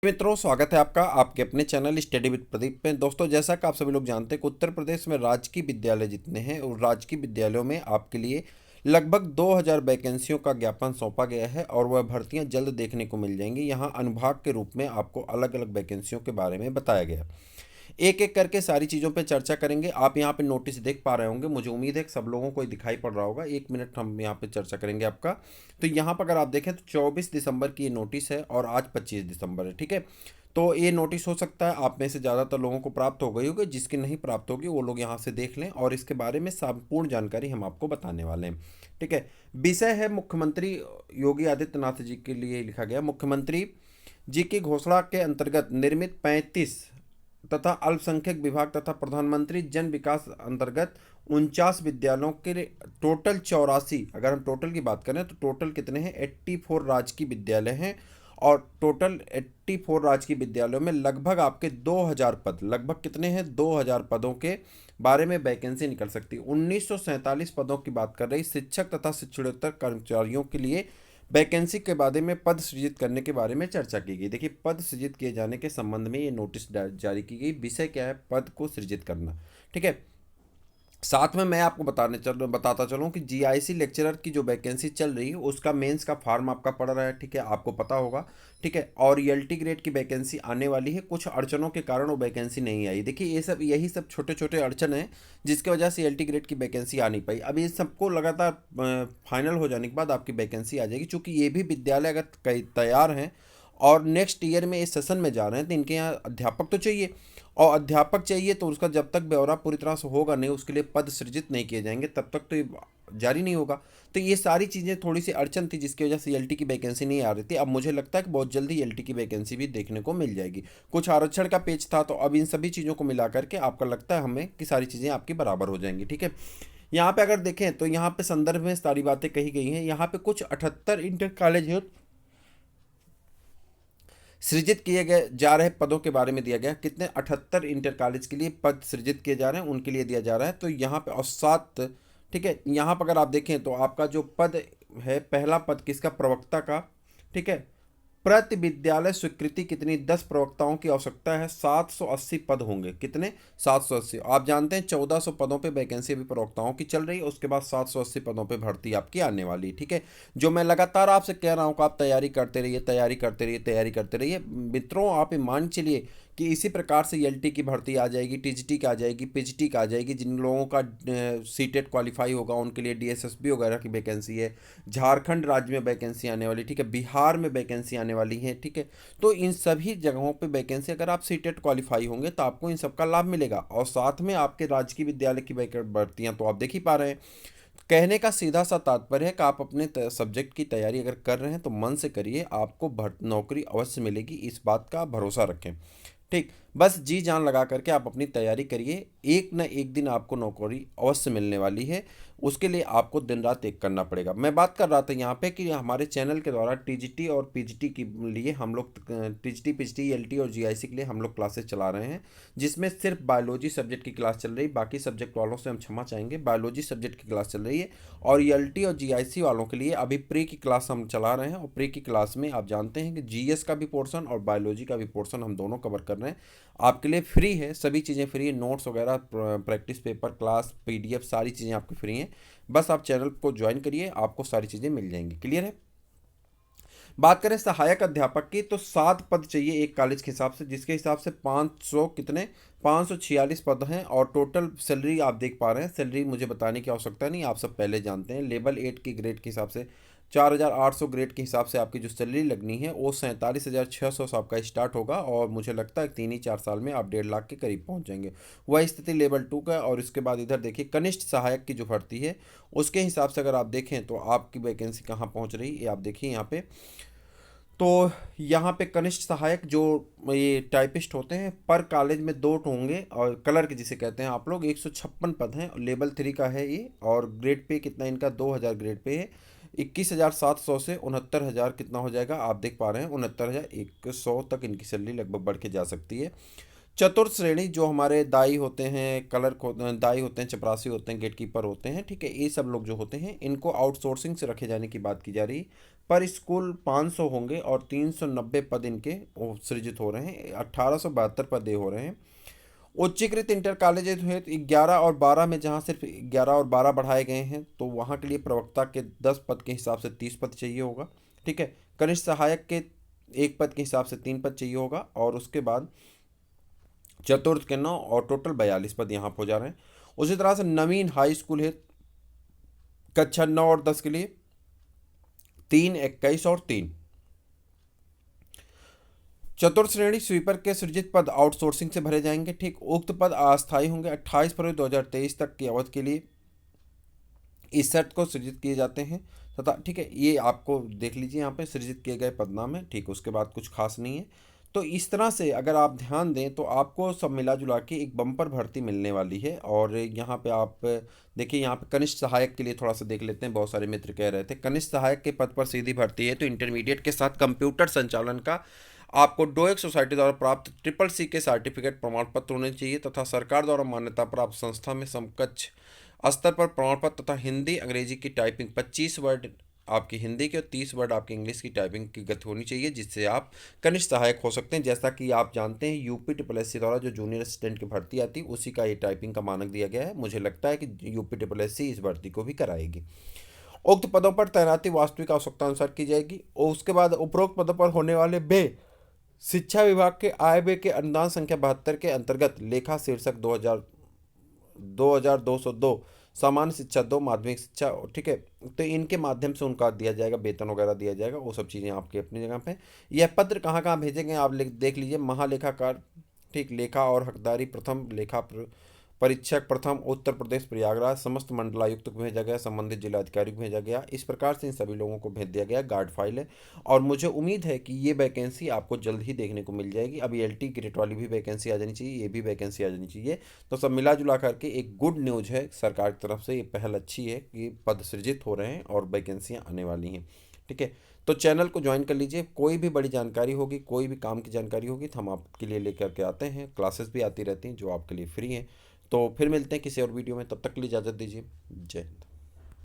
मित्रों, स्वागत है आपका आपके अपने चैनल स्टडी विद प्रदीप में। दोस्तों, जैसा कि आप सभी लोग जानते हैं कि उत्तर प्रदेश में राजकीय विद्यालय जितने हैं और राजकीय विद्यालयों में आपके लिए लगभग 2000 वैकेंसियों का ज्ञापन सौंपा गया है और वह भर्तियां जल्द देखने को मिल जाएंगी। यहां अनुभाग के रूप में आपको अलग अलग वैकेंसियों के बारे में बताया गया। एक एक करके सारी चीज़ों पे चर्चा करेंगे। आप यहाँ पे नोटिस देख पा रहे होंगे, मुझे उम्मीद है कि सब लोगों को ये दिखाई पड़ रहा होगा। 1 मिनट हम यहाँ पे चर्चा करेंगे आपका। तो यहाँ पर अगर आप देखें तो 24 दिसंबर की ये नोटिस है और आज 25 दिसंबर है। ठीक है, तो ये नोटिस हो सकता है आप में से ज़्यादातर लोगों को प्राप्त हो गई होगी। जिसकी नहीं प्राप्त होगी वो लोग यहाँ से देख लें और इसके बारे में संपूर्ण जानकारी हम आपको बताने वाले हैं। ठीक है, विषय है मुख्यमंत्री योगी आदित्यनाथ जी के लिए लिखा गया। मुख्यमंत्री जी की घोषणा के अंतर्गत निर्मित 35 तथा अल्पसंख्यक विभाग तथा प्रधानमंत्री जन विकास अंतर्गत 49 विद्यालयों के टोटल 84, अगर हम टोटल की बात करें तो टोटल कितने हैं 84 राजकीय विद्यालय हैं। और टोटल 84 राजकीय विद्यालयों में लगभग आपके 2000 पद, लगभग कितने हैं 2000 पदों के बारे में वैकेंसी निकल सकती है। 1947 पदों की बात कर रही शिक्षक तथा शिक्षणोत्तर कर्मचारियों के लिए वैकेंसी के बारे में पद सृजित करने के बारे में चर्चा की गई। देखिए, पद सृजित किए जाने के संबंध में ये नोटिस जारी की गई। विषय क्या है, पद को सृजित करना। ठीक है, साथ में मैं आपको बताता चलूँ कि जीआईसी लेक्चरर की जो वैकेंसी चल रही है उसका मेंस का फॉर्म आपका पड़ रहा है। ठीक है, आपको पता होगा। ठीक है, और ईएलटी ग्रेड की वैकेंसी आने वाली है। कुछ अड़चनों के कारण वो वैकेंसी नहीं आई। देखिए, यही सब छोटे छोटे अड़चन हैं जिसकी वजह से ईएलटी ग्रेड की वैकेंसी आ नहीं पाई। अब ये सबको लगातार फाइनल हो जाने के बाद आपकी वैकेंसी आ जाएगी। चूँकि ये भी विद्यालय अगर तैयार हैं और नेक्स्ट ईयर में इस सेशन में जा रहे हैं तो इनके यहाँ अध्यापक तो चाहिए, और अध्यापक चाहिए तो उसका जब तक ब्यौरा पूरी तरह से होगा नहीं, उसके लिए पद सृजित नहीं किए जाएंगे, तब तक तो ये जारी नहीं होगा। तो ये सारी चीज़ें थोड़ी सी अड़चन थी जिसकी वजह से एलटी की वैकेंसी नहीं आ रही थी। अब मुझे लगता है कि बहुत जल्दी एलटी की वैकेंसी भी देखने को मिल जाएगी। कुछ आरक्षण का पेच था, तो अब इन सभी चीज़ों को मिला करके आपका लगता है हमें कि सारी चीज़ें आपकी बराबर हो जाएंगी। ठीक है, यहाँ पे अगर देखें तो यहाँ पे संदर्भ में सारी बातें कही गई हैं। यहाँ पे कुछ 78 इंटर कॉलेज सृजित किए गए जा रहे पदों के बारे में दिया गया। कितने 78 इंटर कॉलेज के लिए पद सृजित किए जा रहे हैं, उनके लिए दिया जा रहा है। तो यहाँ पे और 7, ठीक है, यहाँ पर अगर आप देखें तो आपका जो पद है, पहला पद किसका, प्रवक्ता का। ठीक है, प्रति विद्यालय स्वीकृति कितनी, 10 प्रवक्ताओं की आवश्यकता है। 780 पद होंगे। कितने, 780। आप जानते हैं 1400 पदों पे वैकेंसी अभी प्रवक्ताओं की चल रही है, उसके बाद 780 पदों पे भर्ती आपकी आने वाली है। ठीक है, जो मैं लगातार आपसे कह रहा हूँ कि आप तैयारी करते रहिए, तैयारी करते रहिए, तैयारी करते रहिए। मित्रों, आप ये मान चलिए कि इसी प्रकार से एलटी की भर्ती आ जाएगी, टीजीटी की आ जाएगी, पीजीटी की आ जाएगी। जिन लोगों का सीटेट क्वालिफाई होगा उनके लिए डीएसएसबी वगैरह की वैकेंसी है। झारखंड राज्य में वैकेंसी आने वाली, ठीक है, बिहार में वैकेंसी आने वाली है। ठीक है, तो इन सभी जगहों पे वैकेंसी, अगर आप सीटेट क्वालिफाई होंगे तो आपको इन सब का लाभ मिलेगा। और साथ में आपके राजकीय विद्यालय की भर्तियाँ तो आप देख ही पा रहे हैं। कहने का सीधा सा तात्पर्य है कि आप अपने सब्जेक्ट की तैयारी अगर कर रहे हैं तो मन से करिए, आपको नौकरी अवश्य मिलेगी, इस बात का भरोसा रखें। ठीक, बस जी जान लगा करके आप अपनी तैयारी करिए, एक न एक दिन आपको नौकरी अवश्य मिलने वाली है। उसके लिए आपको दिन रात एक करना पड़ेगा। मैं बात कर रहा था यहाँ पे कि हमारे चैनल के द्वारा टीजीटी और पीजीटी के लिए हम लोग टीजीटी, पीजीटी, एलटी और जीआईसी के लिए हम लोग क्लासेस चला रहे हैं, जिसमें सिर्फ बायोलॉजी सब्जेक्ट की क्लास चल रही है। बाकी सब्जेक्ट वालों से हम क्षमा चाहेंगे, बायोलॉजी सब्जेक्ट की क्लास चल रही है। और एलटी और जीआईसी वालों के लिए अभी प्री की क्लास हम चला रहे हैं, और प्री की क्लास में आप जानते हैं कि जीएस का भी पोर्शन और बायोलॉजी का भी पोर्शन हम दोनों कवर कर रहे हैं। आपके लिए फ्री है, सभी चीज़ें फ्री है, नोट्स वगैरह, प्रैक्टिस पेपर, क्लास, पीडीएफ, सारी चीज़ें आपकी फ्री हैं। बस आप चैनल को ज्वाइन करिए, आपको सारी चीज़ें मिल जाएंगी। क्लियर है। बात करें सहायक अध्यापक की तो 7 पद चाहिए एक कॉलेज के हिसाब से, जिसके हिसाब से 500 कितने 546 पद हैं। और टोटल सैलरी आप देख पा रहे हैं, सैलरी मुझे बताने की आवश्यकता नहीं, आप सब पहले जानते हैं। लेवल 8 की ग्रेड के हिसाब से 4800 ग्रेड के हिसाब से आपकी जो सैलरी लगनी है वो 47,600 से आपका स्टार्ट होगा। और मुझे लगता है 3 ही 4 साल में आप 1.5 लाख के करीब पहुंच जाएंगे। वह स्थिति लेवल 2 का। और इसके बाद इधर देखिए कनिष्ठ सहायक की जो भर्ती है उसके हिसाब से अगर आप देखें तो आपकी वैकेंसी कहाँ पहुंच रही है, आप देखिए यहाँ पे। तो यहाँ पे कनिष्ठ सहायक जो ये टाइपिस्ट होते हैं पर कॉलेज में 2 होंगे, और कलर के जिसे कहते हैं आप लोग, 156 पद हैं। लेवल 3 का है ये। और ग्रेड पे कितना इनका 2000 ग्रेड पे है। 21,700 से 69,000 कितना हो जाएगा, आप देख पा रहे हैं 69,100 तक इनकी सैलरी लगभग बढ़ के जा सकती है। चतुर्थ श्रेणी जो हमारे दाई होते हैं, क्लर्क होते हैं, दाई होते हैं, चपरासी होते हैं, गेटकीपर होते हैं, ठीक है, ये सब लोग जो होते हैं इनको आउटसोर्सिंग से रखे जाने की बात की जा रही है। पर स्कूल 500 होंगे और 390 पद इनके वो सृजित हो रहे हैं, 1872 पद ये हो रहे हैं। उच्चीकृत इंटर कॉलेजेस हुए तो 11 और 12 में, जहाँ सिर्फ 11 और 12 बढ़ाए गए हैं, तो वहाँ के लिए प्रवक्ता के 10 पद के हिसाब से 30 पद चाहिए होगा। ठीक है, कनिष्ठ सहायक के 1 पद के हिसाब से 3 पद चाहिए होगा, और उसके बाद चतुर्थ के 9 और टोटल 42 पद यहाँ पर हो जा रहे हैं। उसी तरह से नवीन हाई स्कूल है कक्षा 9 और 10 के लिए 3, 21 और 3। चतुर्थ श्रेणी स्वीपर के सृजित पद आउटसोर्सिंग से भरे जाएंगे। ठीक, उक्त पद अस्थायी होंगे। 28 फरवरी 2023 तक की अवधि के लिए इस शर्त को सृजित किए जाते हैं तथा, ठीक है, ये आपको देख लीजिए यहाँ पे सृजित किए गए पदनाम है। ठीक, उसके बाद कुछ खास नहीं है। तो इस तरह से अगर आप ध्यान दें तो आपको सब मिला जुला के एक बम्पर भर्ती मिलने वाली है। और यहाँ पे आप देखिए, यहाँ पे कनिष्ठ सहायक के लिए थोड़ा सा देख लेते हैं। बहुत सारे मित्र कह रहे थे कनिष्ठ सहायक के पद पर सीधी भर्ती है, तो इंटरमीडिएट के साथ कंप्यूटर संचालन का आपको डोएक सोसाइटी द्वारा प्राप्त CCC के सर्टिफिकेट प्रमाण पत्र होने चाहिए तथा सरकार द्वारा मान्यता प्राप्त संस्था में समकक्ष स्तर पर प्रमाण पत्र तथा हिंदी अंग्रेजी की टाइपिंग 25 वर्ड आपकी हिंदी के और 30 वर्ड आपकी इंग्लिश की टाइपिंग की गति होनी चाहिए, जिससे आप कनिष्ठ सहायक हो सकते हैं। जैसा कि आप जानते हैं UP SSC द्वारा जो जूनियर असिस्टेंट की भर्ती आती है उसी का ये टाइपिंग का मानक दिया गया है। मुझे लगता है कि UP SSC इस भर्ती को भी कराएगी। उक्त पदों पर तैनाती वास्तविक आवश्यकता अनुसार की जाएगी। और उसके बाद उपरोक्त पदों पर होने वाले व्यय शिक्षा विभाग के आय व्यय के अनुदान संख्या 72 के अंतर्गत लेखा शीर्षक 2202 सामान्य शिक्षा 2 माध्यमिक शिक्षा, ठीक है, तो इनके माध्यम से उनका दिया जाएगा, वेतन वगैरह दिया जाएगा। वो सब चीज़ें आपकी अपनी जगह पे। यह पत्र कहाँ कहाँ भेजेंगे आप देख लीजिए। महालेखाकार, ठीक, लेखा और हकदारी प्रथम लेखा परीक्षक प्रथम उत्तर प्रदेश प्रयागराज समस्त मंडलायुक्त को भेजा गया, संबंधित जिलाधिकारी को भेजा गया। इस प्रकार से इन सभी लोगों को भेज दिया गया। गार्ड फाइल है और मुझे उम्मीद है कि ये वैकेंसी आपको जल्द ही देखने को मिल जाएगी। अभी LT ग्रेड वाली भी वैकेंसी आ जानी चाहिए, ये भी वैकेंसी आ जानी चाहिए। तो सब मिला जुला करके एक गुड न्यूज़ है सरकार की तरफ से। ये पहल अच्छी है कि पद सृजित हो रहे हैं और वैकेंसियाँ आने वाली हैं। ठीक है, तो चैनल को ज्वाइन कर लीजिए। कोई भी बड़ी जानकारी होगी, कोई भी काम की जानकारी होगी तो हम आपके लिए लेकर के आते हैं। क्लासेस भी आती रहती हैं जो आपके लिए फ्री हैं। तो फिर मिलते हैं किसी और वीडियो में, तब तक के लिए इजाज़त दीजिए। जय हिंद।